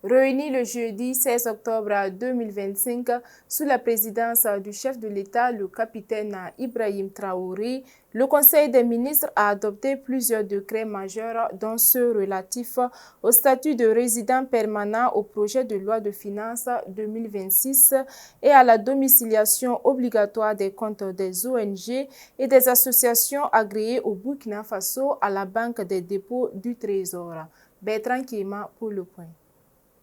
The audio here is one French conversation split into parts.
Réuni le jeudi 16 octobre 2025 sous la présidence du chef de l'État, le capitaine Ibrahim Traoré, le Conseil des ministres a adopté plusieurs décrets majeurs, dont ceux relatifs au statut de résident permanent, au projet de loi de finances 2026 et à la domiciliation obligatoire des comptes des ONG et des associations agréées au Burkina Faso à la Banque des dépôts du Trésor. Bertrand Kéma pour le point.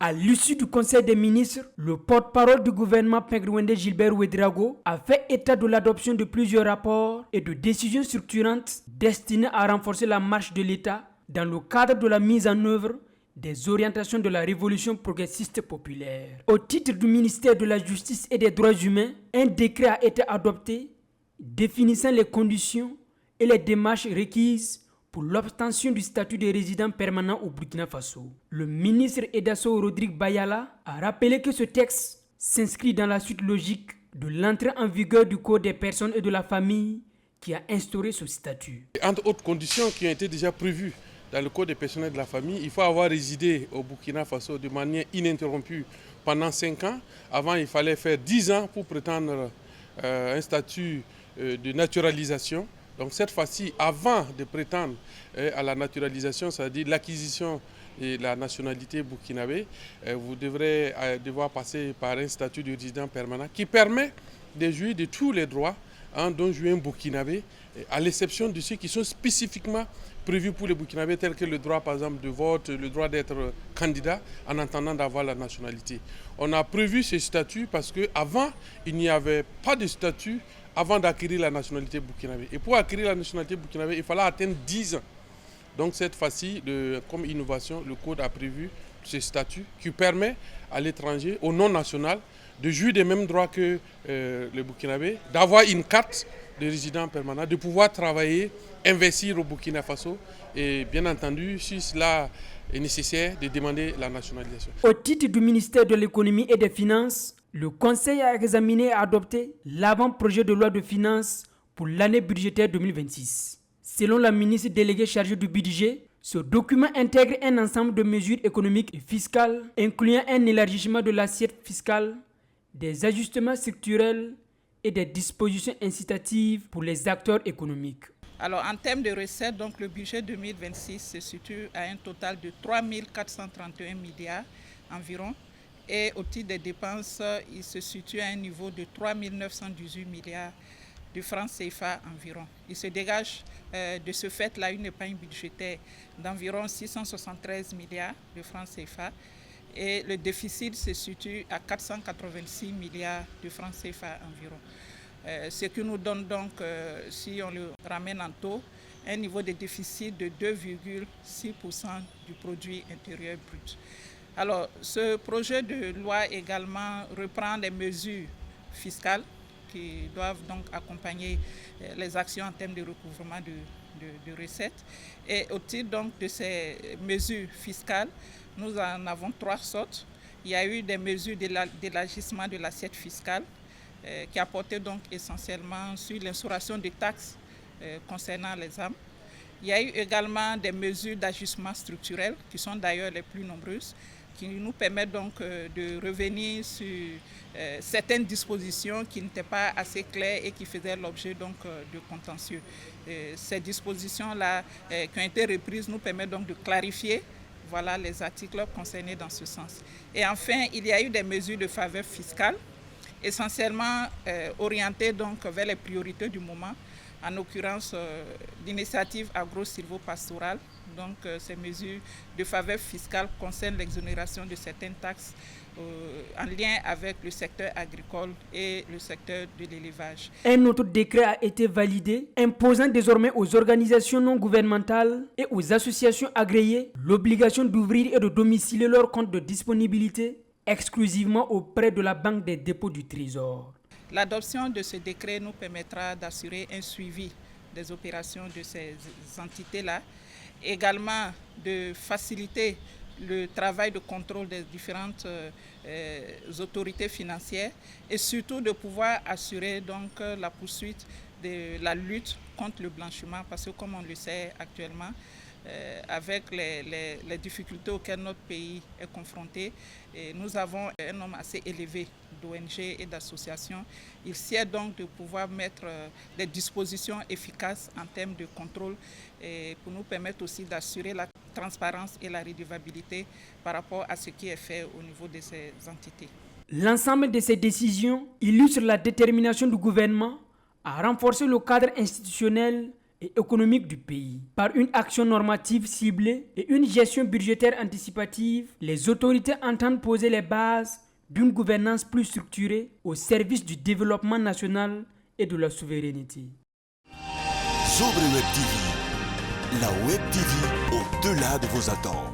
À l'issue du Conseil des ministres, le porte-parole du gouvernement Pengrouende Gilbert Ouedraogo a fait état de l'adoption de plusieurs rapports et de décisions structurantes destinées à renforcer la marche de l'État dans le cadre de la mise en œuvre des orientations de la révolution progressiste populaire. Au titre du ministère de la Justice et des Droits humains, un décret a été adopté définissant les conditions et les démarches requises pour l'obtention du statut de résident permanent au Burkina Faso. Le ministre Edasso Rodrigue Bayala a rappelé que ce texte s'inscrit dans la suite logique de l'entrée en vigueur du Code des personnes et de la famille qui a instauré ce statut. Entre autres conditions qui ont été déjà prévues dans le Code des personnes et de la famille, il faut avoir résidé au Burkina Faso de manière ininterrompue pendant 5 ans. Avant, il fallait faire 10 ans pour prétendre un statut de naturalisation. Donc cette fois-ci, avant de prétendre à la naturalisation, c'est-à-dire l'acquisition de la nationalité burkinabé, vous devrez devoir passer par un statut de résident permanent qui permet de jouir de tous les droits dont jouit un burkinabé, à l'exception de ceux qui sont spécifiquement prévus pour les burkinabés, tels que le droit par exemple de vote, le droit d'être candidat en attendant d'avoir la nationalité. On a prévu ce statut parce qu'avant, il n'y avait pas de statut avant d'acquérir la nationalité burkinabé. Et pour acquérir la nationalité burkinabé, il fallait atteindre 10 ans. Donc cette fois-ci, comme innovation, le Code a prévu ce statut qui permet à l'étranger, au non-national, de jouir des mêmes droits que le burkinabé, d'avoir une carte de résident permanent, de pouvoir travailler, investir au Burkina Faso et bien entendu, si cela est nécessaire, de demander la nationalisation. Au titre du ministère de l'économie et des finances, le Conseil a examiné et adopté l'avant-projet de loi de finances pour l'année budgétaire 2026. Selon la ministre déléguée chargée du budget, ce document intègre un ensemble de mesures économiques et fiscales, incluant un élargissement de l'assiette fiscale, des ajustements structurels et des dispositions incitatives pour les acteurs économiques. Alors en termes de recettes, donc, le budget 2026 se situe à un total de 3 431 milliards environ. Et au titre des dépenses, il se situe à un niveau de 3 918 milliards de francs CFA environ. Il se dégage de ce fait-là une épargne budgétaire d'environ 673 milliards de francs CFA et le déficit se situe à 486 milliards de francs CFA environ. Ce qui nous donne donc, si on le ramène en taux, un niveau de déficit de 2,6% du produit intérieur brut. Alors, ce projet de loi également reprend les mesures fiscales qui doivent donc accompagner les actions en termes de recouvrement de recettes. Et au titre donc de ces mesures fiscales, nous en avons 3 sortes. Il y a eu des mesures d'élargissement de l'assiette fiscale qui a porté donc essentiellement sur l'instauration des taxes concernant les âmes. Il y a eu également des mesures d'ajustement structurel qui sont d'ailleurs les plus nombreuses, qui nous permettent donc de revenir sur certaines dispositions qui n'étaient pas assez claires et qui faisaient l'objet donc de contentieux. Ces dispositions-là qui ont été reprises nous permettent donc de clarifier les articles concernés dans ce sens. Et enfin, il y a eu des mesures de faveur fiscale, essentiellement orientées donc vers les priorités du moment, en l'occurrence l'initiative agro-silvopastorale. Donc ces mesures de faveur fiscale concernent l'exonération de certaines taxes en lien avec le secteur agricole et le secteur de l'élevage. Un autre décret a été validé, imposant désormais aux organisations non gouvernementales et aux associations agréées l'obligation d'ouvrir et de domicilier leurs comptes de disponibilité exclusivement auprès de la Banque des dépôts du Trésor. L'adoption de ce décret nous permettra d'assurer un suivi des opérations de ces entités-là, également de faciliter le travail de contrôle des différentes autorités financières et surtout de pouvoir assurer donc la poursuite de la lutte contre le blanchiment parce que comme on le sait actuellement, avec les difficultés auxquelles notre pays est confronté. Et nous avons un nombre assez élevé d'ONG et d'associations. Il sied donc de pouvoir mettre des dispositions efficaces en termes de contrôle et pour nous permettre aussi d'assurer la transparence et la redevabilité par rapport à ce qui est fait au niveau de ces entités. L'ensemble de ces décisions illustre la détermination du gouvernement à renforcer le cadre institutionnel et économique du pays. Par une action normative ciblée et une gestion budgétaire anticipative, les autorités entendent poser les bases d'une gouvernance plus structurée au service du développement national et de la souveraineté. Sobre Web TV, la Web TV au-delà de vos attentes.